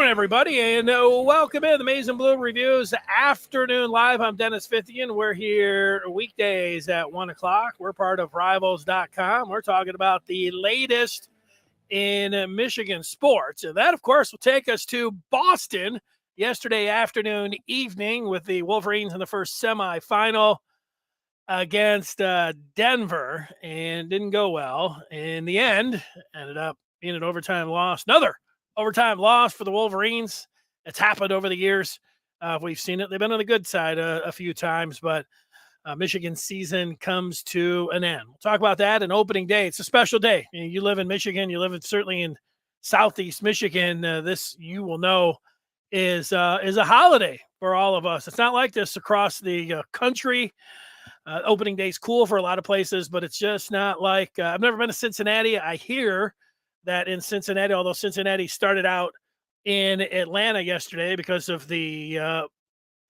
morning, everybody, and welcome in the Maize and Blue Reviews Afternoon Live. I'm Dennis Fithian. We're here weekdays at 1 o'clock. We're part of Rivals.com. We're talking about the latest in Michigan sports. And that, of course, will take us to Boston yesterday afternoon, evening, with the Wolverines in the first semifinal against Denver, and didn't go well. In the end, ended up being an overtime loss. Another overtime loss for the Wolverines. It's happened over the years. We've seen it. They've been on the good side a few times, but Michigan's season comes to an end. We'll talk about that and opening day. It's a special day. You live in Michigan. You live certainly in Southeast Michigan. This, you will know, is a holiday for all of us. It's not like this across the country. Opening day is cool for a lot of places, but it's just not like I've never been to Cincinnati. I hear that in Cincinnati, although Cincinnati started out in Atlanta yesterday because of the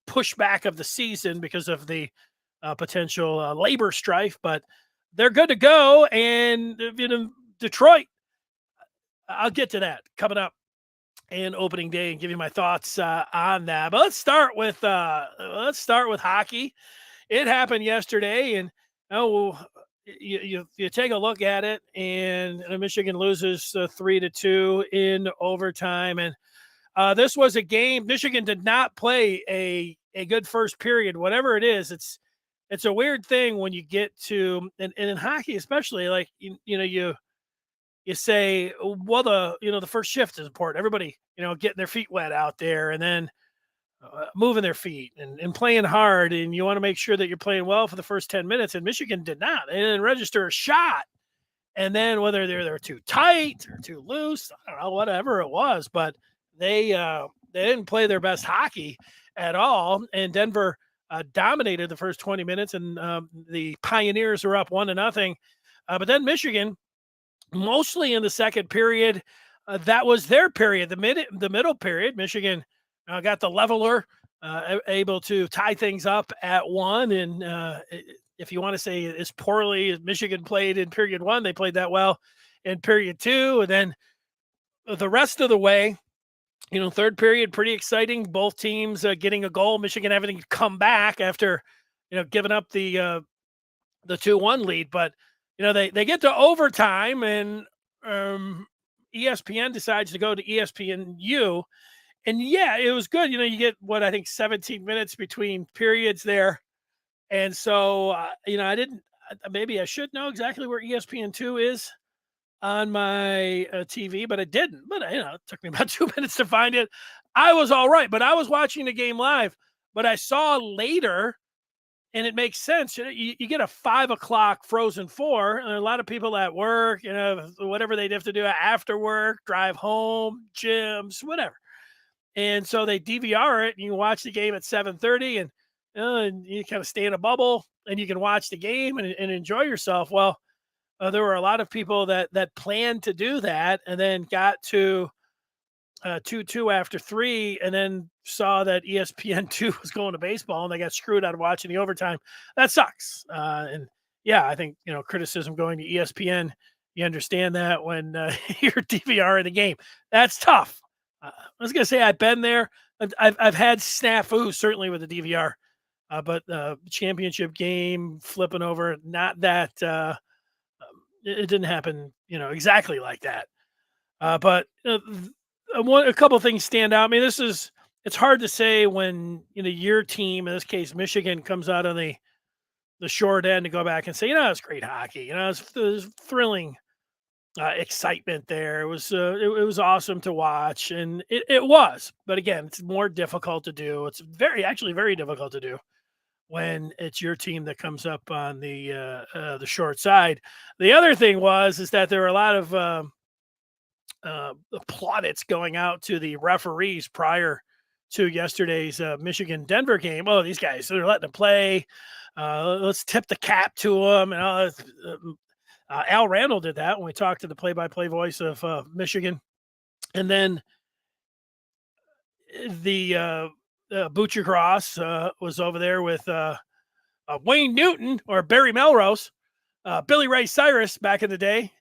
pushback of the season because of the potential labor strife, but they're good to go. And Detroit, I'll get to that coming up and opening day and give you my thoughts on that. But let's start with hockey. It happened yesterday, and you take a look at it, and Michigan loses 3-2 in overtime. And this was a game. Michigan did not play a good first period. Whatever it is, it's a weird thing when you get to and in hockey especially, like you say, well, the first shift is important. Everybody getting their feet wet out there, and then moving their feet and playing hard, and you want to make sure that you're playing well for the first 10 minutes, and Michigan did not. They didn't register a shot. And then whether they're too tight or too loose, I don't know, whatever it was, but they didn't play their best hockey at all. And Denver dominated the first 20 minutes, and the Pioneers were up 1-0. But then Michigan, mostly in the second period, that was their period. The middle period, Michigan got the leveler, able to tie things up at 1. And if you want to say as poorly as Michigan played in period 1, they played that well in period 2. And then the rest of the way, third period, pretty exciting. Both teams getting a goal. Michigan having to come back after, giving up the 2-1 lead. But, they get to overtime, and ESPN decides to go to ESPNU. And yeah, it was good. You get I think 17 minutes between periods there. And so, maybe I should know exactly where ESPN2 is on my TV, but I didn't. But, it took me about 2 minutes to find it. I was all right, but I was watching the game live, but I saw later, and it makes sense. You get a 5 o'clock Frozen 4, and a lot of people at work, whatever they'd have to do after work, drive home, gyms, whatever. And so they DVR it, and you can watch the game at 7:30, and you kind of stay in a bubble, and you can watch the game and enjoy yourself. Well, there were a lot of people that planned to do that, and then got to 2-2 after 3, and then saw that ESPN2 was going to baseball, and they got screwed out of watching the overtime. That sucks. And yeah, I think criticism going to ESPN. You understand that when you're DVR in the game, that's tough. I was going to say I've been there. I've had snafu, certainly with the DVR, but championship game flipping over, not that it didn't happen, exactly like that. But a couple of things stand out. I mean, it's hard to say when your team, in this case Michigan, comes out on the short end to go back and say, it's great hockey. It's thrilling. Excitement there. It was awesome to watch, and it was. But again, it's more difficult to do. It's actually very difficult to do when it's your team that comes up on the short side. The other thing is that there were a lot of plaudits going out to the referees prior to yesterday's Michigan-Denver game. Oh, these guys, they're letting them play. Let's tip the cap to them. And Al Randall did that when we talked to the play-by-play voice of Michigan. And then the Butcher Cross was over there with Wayne Newton or Barry Melrose, Billy Ray Cyrus back in the day.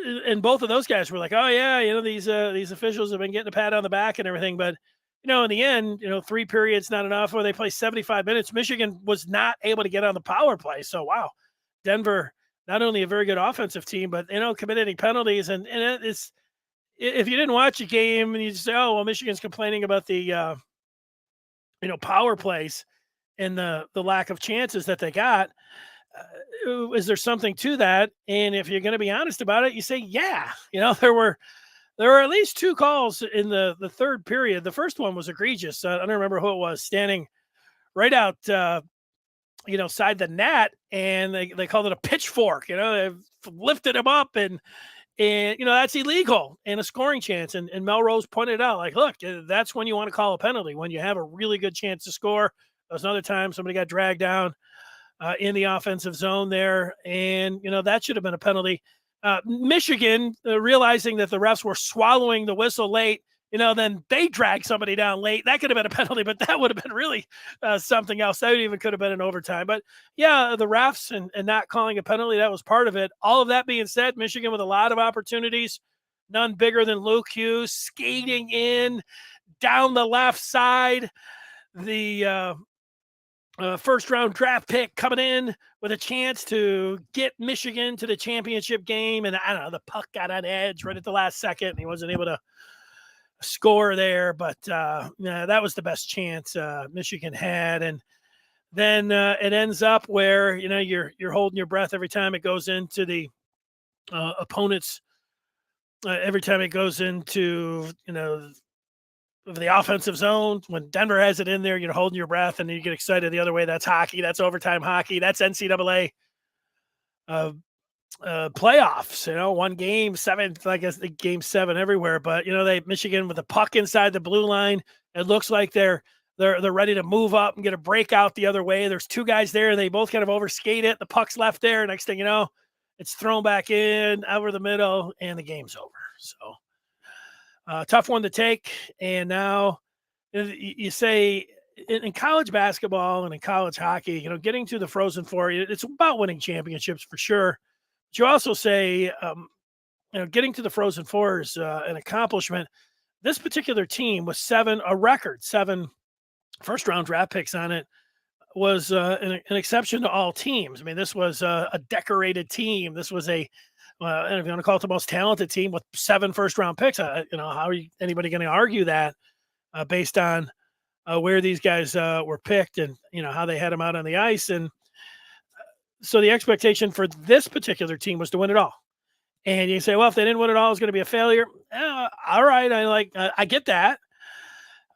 and both of those guys were like, "Oh yeah, these officials have been getting a pat on the back and everything." But in the end, 3 periods not enough. Or they play 75 minutes. Michigan was not able to get on the power play. So wow, Denver not only a very good offensive team, but committing penalties. And it's, if you didn't watch a game and you just say, "Oh well, Michigan's complaining about the power plays and the lack of chances that they got." Is there something to that? And if you're going to be honest about it, you say, yeah, there were at least 2 calls in the third period. The first one was egregious. I don't remember who it was, standing right out, side the net, and they called it a pitchfork. They lifted him up, and that's illegal and a scoring chance. And Melrose pointed out, like, look, that's when you want to call a penalty, when you have a really good chance to score. There was another time somebody got dragged down in the offensive zone there, and that should have been a penalty. Michigan, realizing that the refs were swallowing the whistle late, then they dragged somebody down late. That could have been a penalty, but that would have been really something else. That even could have been an overtime. But yeah, the refs and not calling a penalty, that was part of it. All of that being said, Michigan with a lot of opportunities, none bigger than Luke Hughes skating in down the left side. The first round draft pick coming in with a chance to get Michigan to the championship game. And I don't know, the puck got on edge right at the last second, and he wasn't able to score there. But that was the best chance Michigan had. And then it ends up where, you're holding your breath every time it goes into the opponent's, every time it goes into, the offensive zone. When Denver has it in there, you're holding your breath and you get excited the other way. That's hockey. That's overtime hockey. That's NCAA playoffs. One game, 7, I guess the game 7 everywhere. But Michigan with the puck inside the blue line. It looks like they're ready to move up and get a breakout the other way. There's 2 guys there. They both kind of overskate it. The puck's left there. Next thing you know, it's thrown back in over the middle, and the game's over. So. Tough one to take. And now you say in college basketball and in college hockey, getting to the Frozen Four, it's about winning championships for sure. But you also say, getting to the Frozen Four is an accomplishment. This particular team with 7 first-round draft picks on it was an exception to all teams. I mean, this was a decorated team. This was and if you want to call it the most talented team with 7 first-round picks, how are anybody going to argue that based on where these guys were picked and, how they had them out on the ice. And so the expectation for this particular team was to win it all. And you say, well, if they didn't win it all, it's going to be a failure. All right. I get that.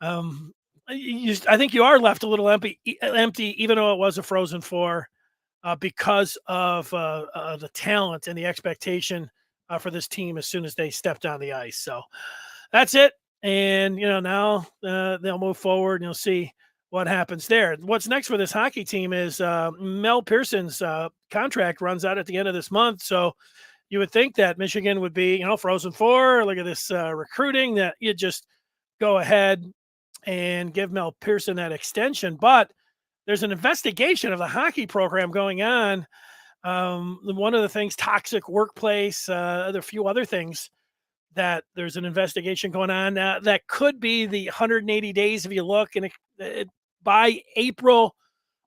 I think you are left a little empty, even though it was a Frozen Four. Because of the talent and the expectation for this team as soon as they stepped on the ice. So that's it. And, now they'll move forward and you'll see what happens there. What's next for this hockey team is Mel Pearson's contract runs out at the end of this month. So you would think that Michigan would be, Frozen Four. Look at this recruiting, that you just go ahead and give Mel Pearson that extension. But there's an investigation of the hockey program going on. One of the things, toxic workplace, there are a few other things that there's an investigation going on that could be the 180 days if you look. And by April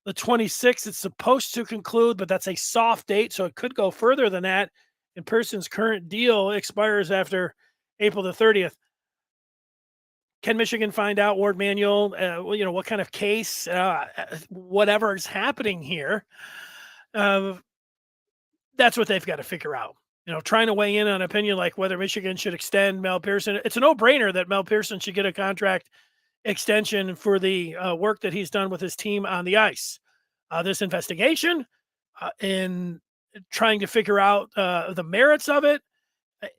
the 26th, it's supposed to conclude, but that's a soft date, so it could go further than that. And Pearson's current deal expires after April the 30th. Can Michigan find out, Ward Manuel, what kind of case, whatever is happening here? That's what they've got to figure out. Trying to weigh in on opinion like whether Michigan should extend Mel Pearson. It's a no-brainer that Mel Pearson should get a contract extension for the work that he's done with his team on the ice. This investigation and trying to figure out the merits of it.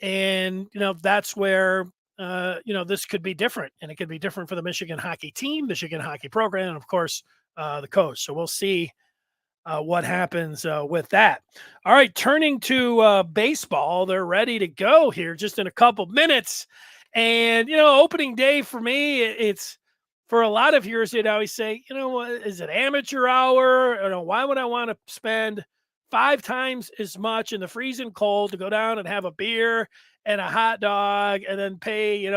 And, that's where this could be different, and it could be different for the Michigan hockey team, Michigan hockey program, and of course, the coach. So we'll see what happens with that. All right, turning to baseball, they're ready to go here just in a couple minutes. And, opening day for me, it's for a lot of years, they'd always say, what is it, amateur hour? Why would I want to spend 5 times as much in the freezing cold to go down and have a beer and a hot dog and then pay,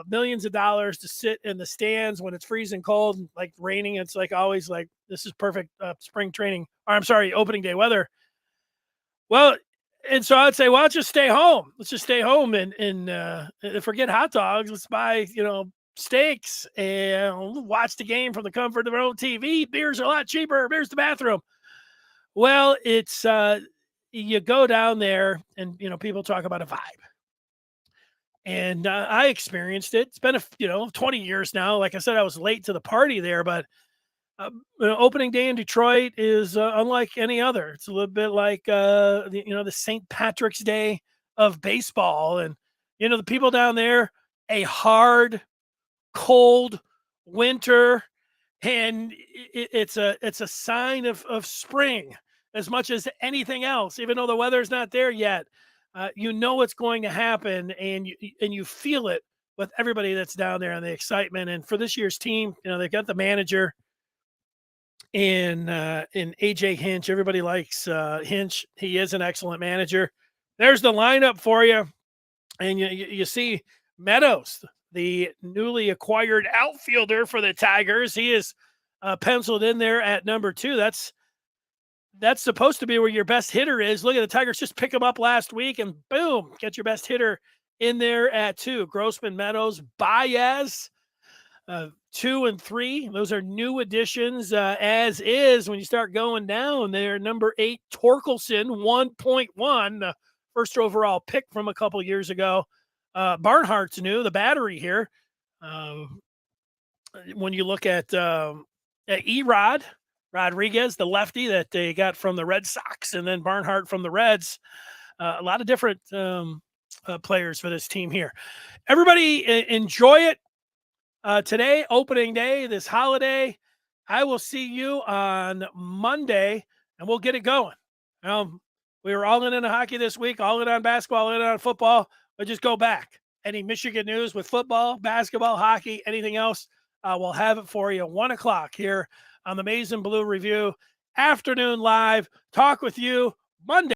millions of dollars to sit in the stands when it's freezing cold and like raining. It's like always like this is perfect spring training, or I'm sorry, opening day weather. Well, and so I'd say, well, let's just stay home. Let's just stay home and forget hot dogs. Let's buy, steaks and watch the game from the comfort of our own TV. Beers are a lot cheaper. Beer's the bathroom. Well, it's you go down there and people talk about a vibe. And I experienced it. It's been 20 years now. Like I said, I was late to the party there, but opening day in Detroit is unlike any other. It's a little bit like the St. Patrick's Day of baseball, and the people down there, a hard, cold winter, and it's a sign of spring as much as anything else. Even though the weather's not there yet, it's going to happen, and you feel it with everybody that's down there and the excitement. And for this year's team, they've got the manager in AJ Hinch. Everybody likes Hinch. He is an excellent manager. There's the lineup for you, and you see Meadows, the newly acquired outfielder for the Tigers. He is penciled in there at number 2. That's supposed to be where your best hitter is. Look at the Tigers just pick him up last week, and boom, get your best hitter in there at 2. Grossman, Meadows, Baez. 2 and 3, those are new additions. As is, when you start going down there, number 8, Torkelson, 1.1, first overall pick from a couple years ago. Barnhart's new, the battery here. When you look at Erod Rodriguez, the lefty that they got from the Red Sox, and then Barnhart from the Reds, a lot of different players for this team here. Everybody enjoy it. Today, opening day, this holiday. I will see you on Monday, and we'll get it going. We were all in on hockey this week, all in on basketball, all in on football. But just go back. Any Michigan news with football, basketball, hockey, anything else, we'll have it for you 1 o'clock here on the Maize and Blue Review. Afternoon live. Talk with you Monday.